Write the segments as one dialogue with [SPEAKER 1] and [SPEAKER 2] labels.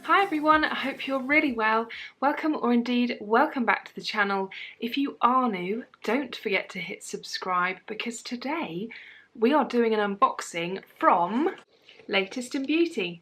[SPEAKER 1] Hi everyone, I hope you're really well. Welcome or indeed welcome back to the channel. If you are new, don't forget to hit subscribe because today we are doing an unboxing from Latest in Beauty.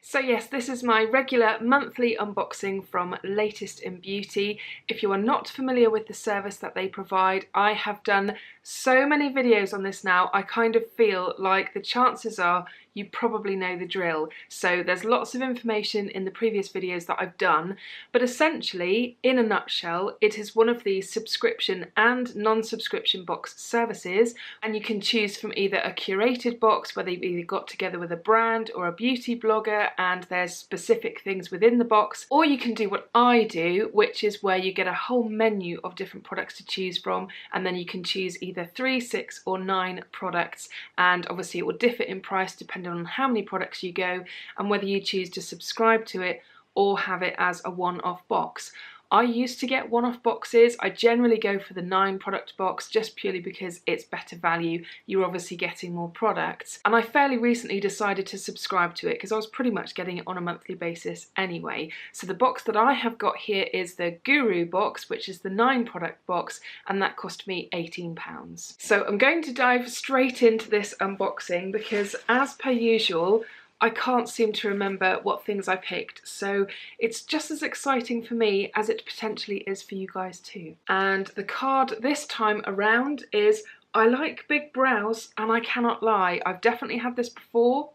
[SPEAKER 1] So yes, this is my regular monthly unboxing from Latest in Beauty. If you are not familiar with the service that they provide, I have done so many videos on this now, I kind of feel like the chances are you probably know the drill. So there's lots of information in the previous videos that I've done, but essentially, in a nutshell, it is one of the subscription and non-subscription box services, and you can choose from either a curated box where they've either got together with a brand or a beauty blogger and there's specific things within the box, or you can do what I do, which is where you get a whole menu of different products to choose from, and then you can choose either 3, 6 or 9 products, and obviously it will differ in price depending on how many products you go and whether you choose to subscribe to it or have it as a one-off box. I used to get one-off boxes. I generally go for the 9 product box just purely because it's better value. You're obviously getting more products. And I fairly recently decided to subscribe to it because I was pretty much getting it on a monthly basis anyway. So the box that I have got here is the Guru box, which is the 9 product box, and that cost me £18. So I'm going to dive straight into this unboxing because, as per usual, I can't seem to remember what things I picked, so it's just as exciting for me as it potentially is for you guys too. And the card this time around is, I like big brows and I cannot lie. I've definitely had this before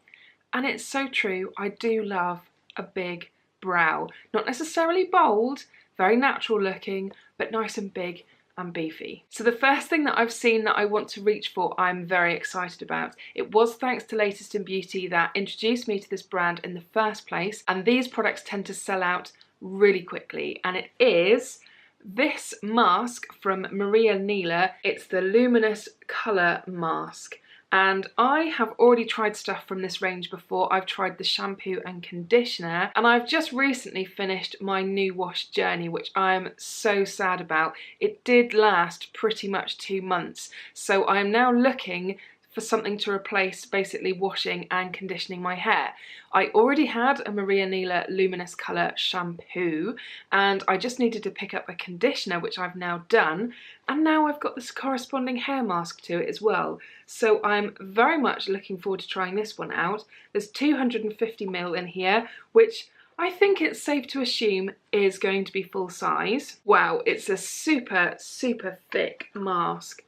[SPEAKER 1] and it's so true. I do love a big brow. Not necessarily bold, very natural looking, but nice and big and beefy. So the first thing that I've seen that I want to reach for, I'm very excited about. It was thanks to Latest in Beauty that introduced me to this brand in the first place, and these products tend to sell out really quickly, and it is this mask from Nila. It's the Luminous Colour Mask. And I have already tried stuff from this range before. I've tried the shampoo and conditioner, and I've just recently finished my new wash journey, which I'm so sad about. It did last pretty much 2 months, so I am now looking for something to replace basically washing and conditioning my hair. I already had a Nila Luminous Colour shampoo and I just needed to pick up a conditioner, which I've now done, and now I've got this corresponding hair mask to it as well. So I'm very much looking forward to trying this one out. There's 250ml in here, which I think it's safe to assume is going to be full size. Wow, it's a super, super thick mask,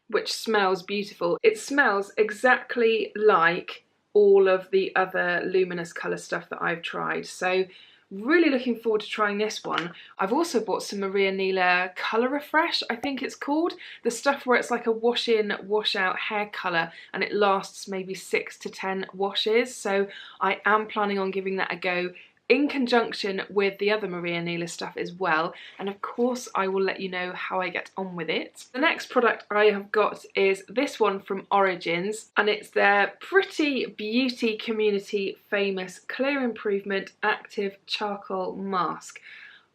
[SPEAKER 1] which smells beautiful. It smells exactly like all of the other luminous colour stuff that I've tried. So really looking forward to trying this one. I've also bought some Nila Colour Refresh, I think it's called. The stuff where it's like a wash in, wash out hair colour and it lasts maybe 6 to 10 washes. So I am planning on giving that a go in conjunction with the other Nila stuff as well, and of course I will let you know how I get on with it. The next product I have got is this one from Origins, and it's their Pretty Beauty Community famous Clear Improvement Active Charcoal Mask.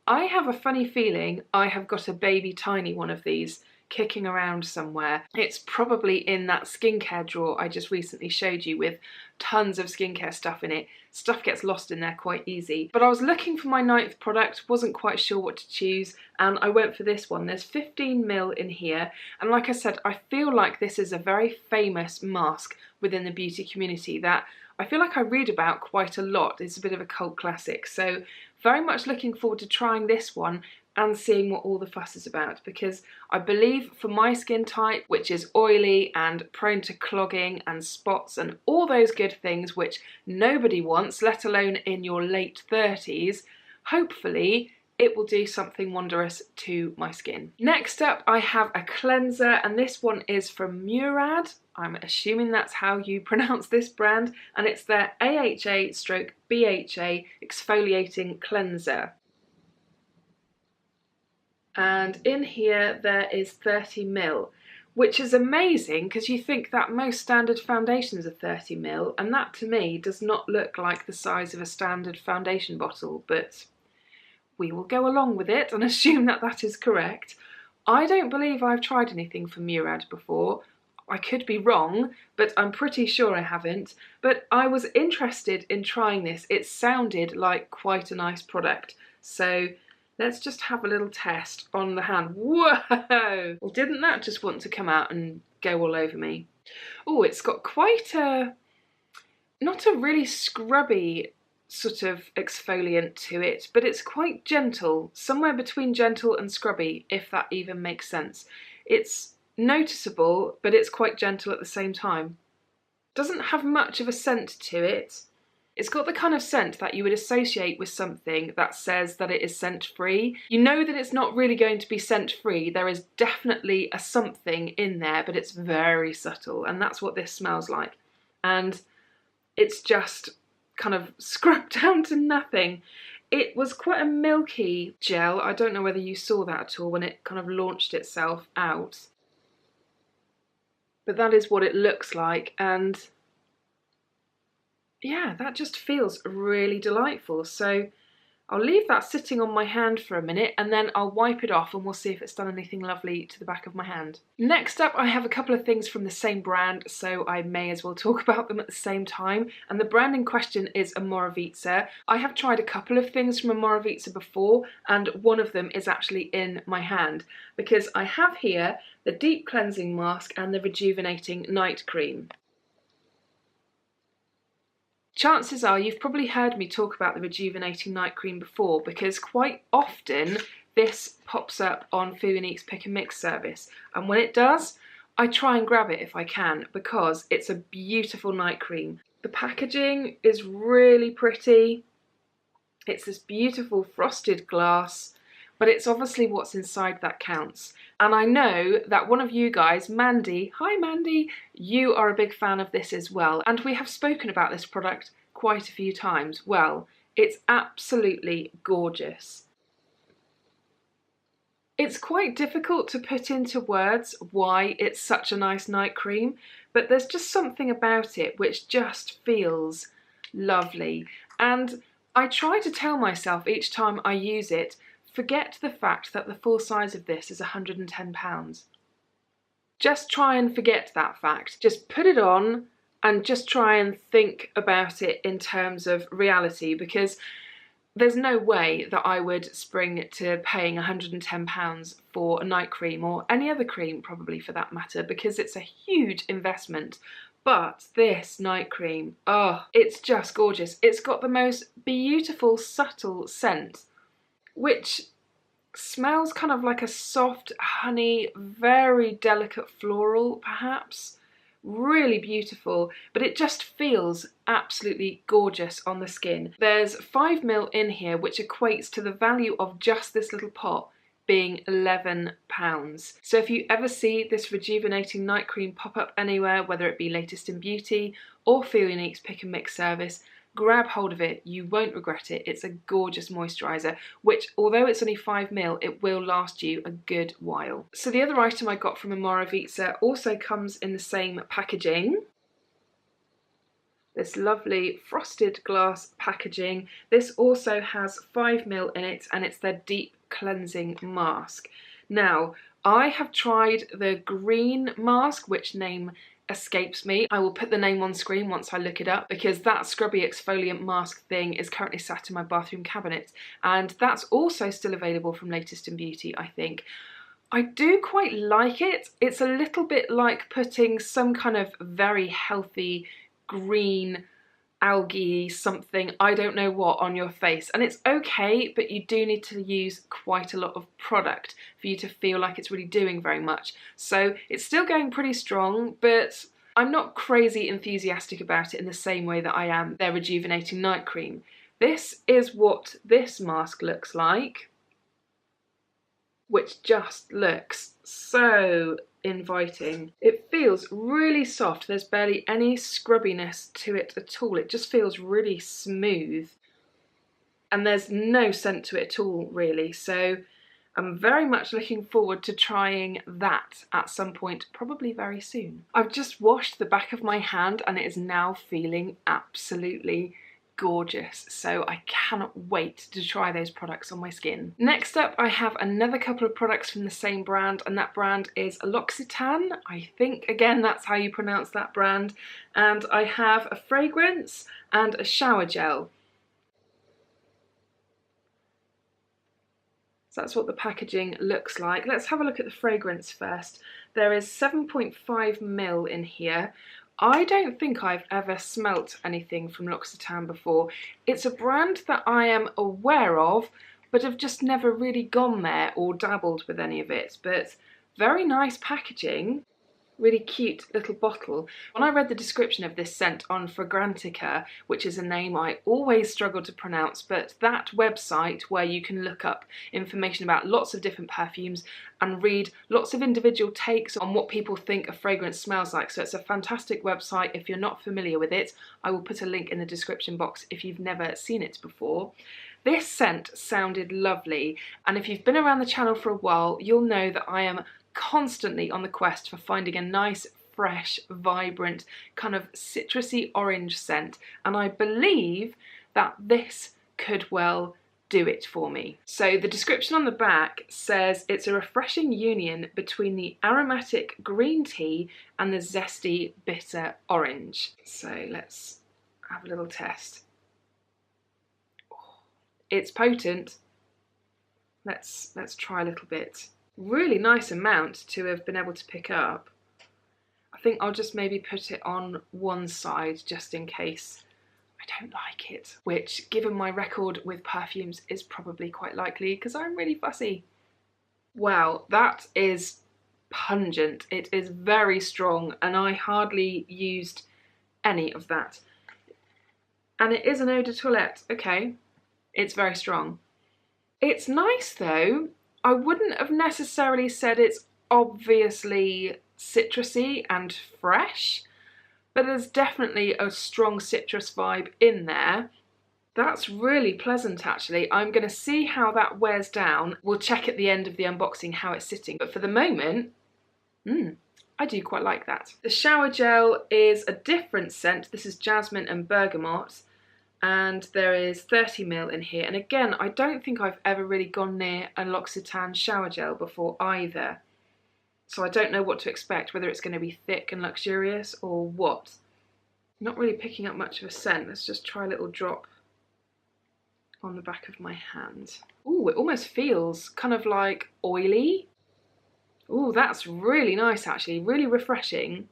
[SPEAKER 1] I have a funny feeling I have got a baby tiny one of these kicking around somewhere. It's probably in that skincare drawer I just recently showed you with tons of skincare stuff in it. Stuff gets lost in there quite easy. But I was looking for my 9th product, wasn't quite sure what to choose, and I went for this one. There's 15ml in here, and like I said, I feel like this is a very famous mask within the beauty community that I feel like I read about quite a lot. It's a bit of a cult classic, so very much looking forward to trying this one and seeing what all the fuss is about, because I believe for my skin type, which is oily and prone to clogging and spots and all those good things which nobody wants, let alone in your late 30s, hopefully it will do something wondrous to my skin. Next up I have a cleanser, and this one is from Murad. I'm assuming that's how you pronounce this brand, and it's their AHA/BHA Exfoliating Cleanser. And in here there is 30ml, which is amazing because you think that most standard foundations are 30ml, and that to me does not look like the size of a standard foundation bottle, but we will go along with it and assume that that is correct. I don't believe I've tried anything from Murad before. I could be wrong, but I'm pretty sure I haven't. But I was interested in trying this. It sounded like quite a nice product. So let's just have a little test on the hand. Whoa! Well, didn't that just want to come out and go all over me? Oh, it's got quite a, not a really scrubby sort of exfoliant to it, but it's quite gentle, somewhere between gentle and scrubby, if that even makes sense. It's noticeable, but it's quite gentle at the same time. Doesn't have much of a scent to it. It's got the kind of scent that you would associate with something that says that it is scent-free. You know that it's not really going to be scent-free. There is definitely a something in there, but it's very subtle, and that's what this smells like. And it's just kind of scrubbed down to nothing. It was quite a milky gel. I don't know whether you saw that at all when it kind of launched itself out. But that is what it looks like, and yeah, that just feels really delightful. So I'll leave that sitting on my hand for a minute and then I'll wipe it off and we'll see if it's done anything lovely to the back of my hand. Next up, I have a couple of things from the same brand, so I may as well talk about them at the same time. And the brand in question is Omorovicza. I have tried a couple of things from Omorovicza before, and one of them is actually in my hand, because I have here the Deep Cleansing Mask and the Rejuvenating Night Cream. Chances are you've probably heard me talk about the Rejuvenating Night Cream before, because quite often this pops up on Foo Unique's Pick and Mix service, and when it does, I try and grab it if I can, because it's a beautiful night cream. The packaging is really pretty. It's this beautiful frosted glass, but it's obviously what's inside that counts. And I know that one of you guys, Mandy, hi Mandy, you are a big fan of this as well. And we have spoken about this product quite a few times. Well, it's absolutely gorgeous. It's quite difficult to put into words why it's such a nice night cream, but there's just something about it which just feels lovely. And I try to tell myself each time I use it, forget the fact that the full size of this is £110. Just try and forget that fact. Just put it on and just try and think about it in terms of reality, because there's no way that I would spring to paying £110 for a night cream, or any other cream probably for that matter, because it's a huge investment. But this night cream, oh, it's just gorgeous. It's got the most beautiful, subtle scent, which smells kind of like a soft honey, very delicate floral perhaps. Really beautiful, but it just feels absolutely gorgeous on the skin. There's 5 ml in here, which equates to the value of just this little pot being £11. So if you ever see this Rejuvenating Night Cream pop up anywhere, whether it be Latest in Beauty or Foo Unique's Pick and Mix service, grab hold of it, you won't regret it. It's a gorgeous moisturiser, which although it's only 5 ml, it will last you a good while. So the other item I got from Omorovicza also comes in the same packaging. This lovely frosted glass packaging. This also has 5 ml in it, and it's their Deep Cleansing Mask. Now, I have tried the green mask, which name escapes me. I will put the name on screen once I look it up, because that scrubby exfoliant mask thing is currently sat in my bathroom cabinet, and that's also still available from Latest in Beauty, I think. I do quite like it. It's a little bit like putting some kind of very healthy green algae something, I don't know what, on your face, and it's okay, but you do need to use quite a lot of product for you to feel like it's really doing very much. So it's still going pretty strong, but I'm not crazy enthusiastic about it in the same way that I am their Rejuvenating Night Cream. This is what this mask looks like, which just looks so inviting. It feels really soft. There's barely any scrubbiness to it at all. It just feels really smooth, and there's no scent to it at all really. So I'm very much looking forward to trying that at some point, probably very soon. I've just washed the back of my hand and it is now feeling absolutely gorgeous, so I cannot wait to try those products on my skin. Next up, I have another couple of products from the same brand, and that brand is L'Occitane. I think, again, that's how you pronounce that brand. And I have a fragrance and a shower gel. So that's what the packaging looks like. Let's have a look at the fragrance first. There is 7.5 ml in here. I don't think I've ever smelt anything from L'Occitane before. It's a brand that I am aware of, but have just never really gone there or dabbled with any of it. But very nice packaging. Really cute little bottle. When I read the description of this scent on Fragrantica, which is a name I always struggle to pronounce, but that website where you can look up information about lots of different perfumes and read lots of individual takes on what people think a fragrance smells like. So it's a fantastic website. If you're not familiar with it, I will put a link in the description box if you've never seen it before. This scent sounded lovely, and if you've been around the channel for a while, you'll know that I am constantly on the quest for finding a nice, fresh, vibrant, kind of citrusy orange scent, and I believe that this could well do it for me. So the description on the back says it's a refreshing union between the aromatic green tea and the zesty bitter orange. So let's have a little test. It's potent. Let's try a little bit. Really nice amount to have been able to pick up. I think I'll just maybe put it on one side just in case I don't like it, which, given my record with perfumes, is probably quite likely because I'm really fussy. Wow, that is pungent. It is very strong, and I hardly used any of that. And it is an eau de toilette. Okay, it's very strong. It's nice though. I wouldn't have necessarily said it's obviously citrusy and fresh, but there's definitely a strong citrus vibe in there. That's really pleasant actually. I'm going to see how that wears down. We'll check at the end of the unboxing how it's sitting, but for the moment, I do quite like that. The shower gel is a different scent. This is Jasmin and Bergamote, and there is 30 ml in here, and again, I don't think I've ever really gone near a L'Occitane shower gel before either, so I don't know what to expect, whether it's going to be thick and luxurious or what. Not really picking up much of a scent. Let's just try a little drop on the back of my hand. Ooh, it almost feels kind of like oily. Ooh, that's really nice actually, really refreshing.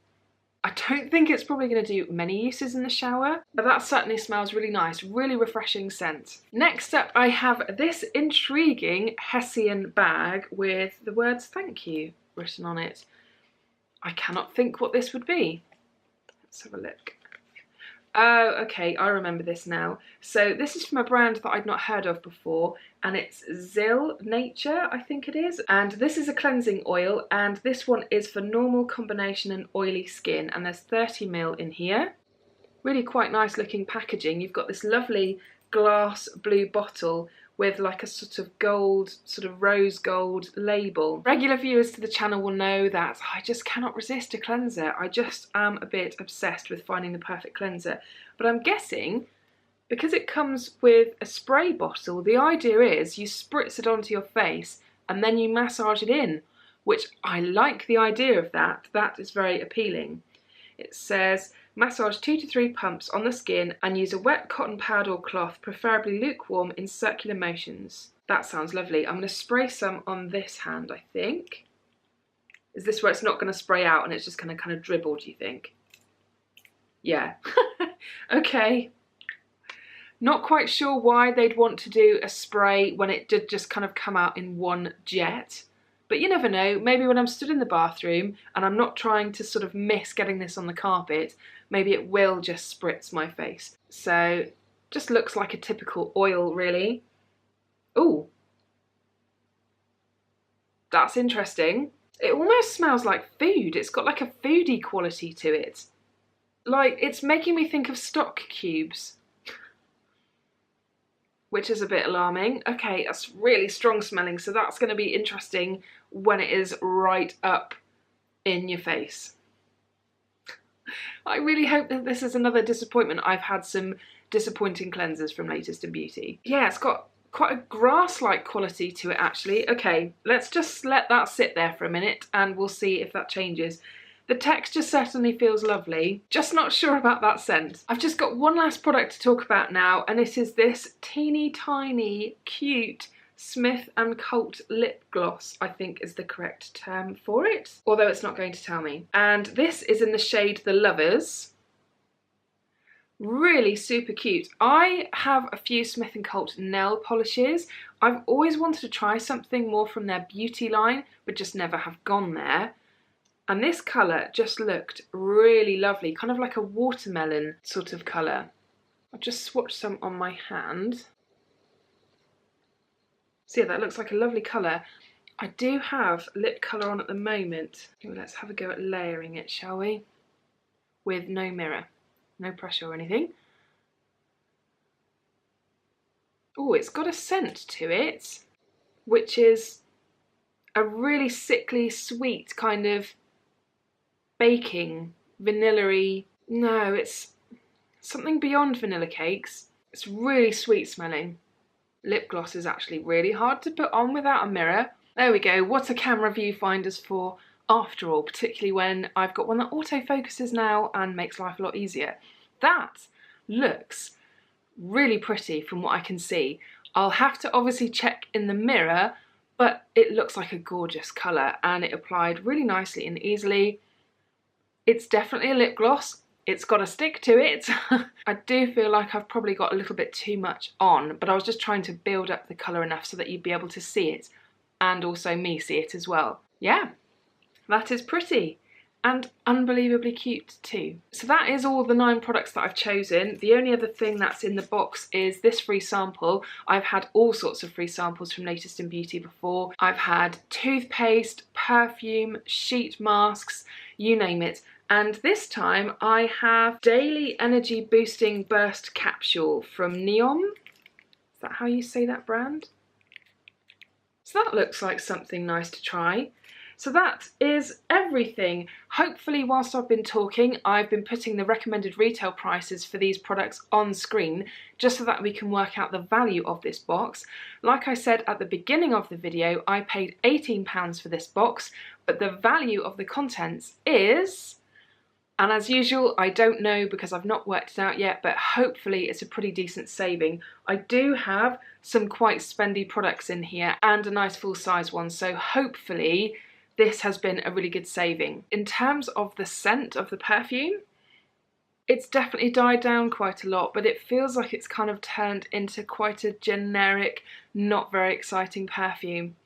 [SPEAKER 1] I don't think it's probably going to do many uses in the shower, but that certainly smells really nice, really refreshing scent. Next up, I have this intriguing Hessian bag with the words "thank you" written on it. I cannot think what this would be. Let's have a look. Oh, okay, I remember this now. So this is from a brand that I'd not heard of before, and it's Zil Nature, I think it is. And this is a cleansing oil, and this one is for normal, combination and oily skin, and there's 30 ml in here. Really quite nice looking packaging. You've got this lovely glass blue bottle with like a sort of gold, sort of rose gold label. Regular viewers to the channel will know that I just cannot resist a cleanser. I just am a bit obsessed with finding the perfect cleanser. But I'm guessing, because it comes with a spray bottle, the idea is you spritz it onto your face and then you massage it in, which I like the idea of that. That is very appealing. It says, massage 2 to 3 pumps on the skin and use a wet cotton pad or cloth, preferably lukewarm, in circular motions. That sounds lovely. I'm going to spray some on this hand, I think. Is this where it's not going to spray out and it's just going to kind of dribble, do you think? Yeah. Okay. Not quite sure why they'd want to do a spray when it did just kind of come out in one jet. But you never know, maybe when I'm stood in the bathroom and I'm not trying to sort of miss getting this on the carpet, maybe it will just spritz my face. So, just looks like a typical oil, really. Ooh. That's interesting. It almost smells like food. It's got like a foodie quality to it. Like, it's making me think of stock cubes, which is a bit alarming. Okay, that's really strong smelling, so that's going to be interesting when it is right up in your face. I really hope that this is another disappointment. I've had some disappointing cleansers from Latest in Beauty. Yeah, it's got quite a grass-like quality to it actually. Okay, let's just let that sit there for a minute and we'll see if that changes. The texture certainly feels lovely, just not sure about that scent. I've just got one last product to talk about now, and it is this teeny tiny, cute Smith & Cult lip gloss, I think is the correct term for it, although it's not going to tell me. And this is in the shade The Lovers. Really super cute. I have a few Smith & Cult nail polishes. I've always wanted to try something more from their beauty line, but just never have gone there. And this colour just looked really lovely, kind of like a watermelon sort of colour. I've just swatched some on my hand. So yeah, that looks like a lovely colour. I do have lip colour on at the moment. Let's have a go at layering it, shall we? With no mirror, no pressure or anything. Oh, it's got a scent to it, which is a really sickly sweet kind of baking, vanilla-y. No, it's something beyond vanilla cakes. It's really sweet smelling. Lip gloss is actually really hard to put on without a mirror. There we go, what a camera viewfinder's for after all, particularly when I've got one that autofocuses now and makes life a lot easier. That looks really pretty from what I can see. I'll have to obviously check in the mirror, but it looks like a gorgeous colour and it applied really nicely and easily. It's definitely a lip gloss. It's got a stick to it. I do feel like I've probably got a little bit too much on, but I was just trying to build up the colour enough so that you'd be able to see it and also me see it as well. Yeah, that is pretty and unbelievably cute too. So that is all the 9 products that I've chosen. The only other thing that's in the box is this free sample. I've had all sorts of free samples from Latest in Beauty before. I've had toothpaste, perfume, sheet masks, you name it. And this time I have Daily Energy Boosting Burst Capsule from Neom. Is that how you say that brand? So that looks like something nice to try. So that is everything. Hopefully whilst I've been talking, I've been putting the recommended retail prices for these products on screen just so that we can work out the value of this box. Like I said at the beginning of the video, I paid £18 for this box, but the value of the contents is... And as usual, I don't know because I've not worked it out yet, but hopefully it's a pretty decent saving. I do have some quite spendy products in here and a nice full size one, so hopefully this has been a really good saving. In terms of the scent of the perfume, it's definitely died down quite a lot, but it feels like it's kind of turned into quite a generic, not very exciting perfume.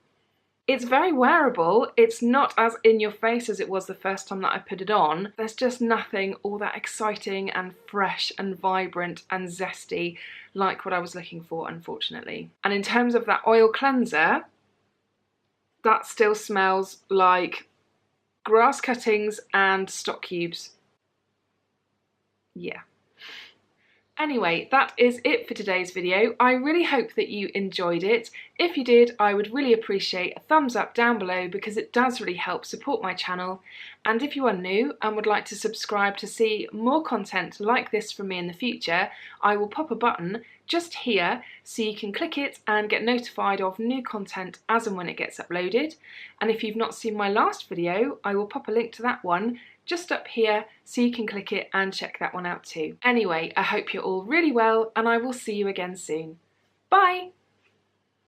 [SPEAKER 1] It's very wearable. It's not as in your face as it was the first time that I put it on. There's just nothing all that exciting and fresh and vibrant and zesty like what I was looking for, unfortunately. And in terms of that oil cleanser, that still smells like grass cuttings and stock cubes. Yeah. Anyway, that is it for today's video. I really hope that you enjoyed it. If you did, I would really appreciate a thumbs up down below because it does really help support my channel. And if you are new and would like to subscribe to see more content like this from me in the future, I will pop a button just here so you can click it and get notified of new content as and when it gets uploaded. And if you've not seen my last video, I will pop a link to that one just up here so you can click it and check that one out too. Anyway, I hope you're all really well and I will see you again soon. Bye!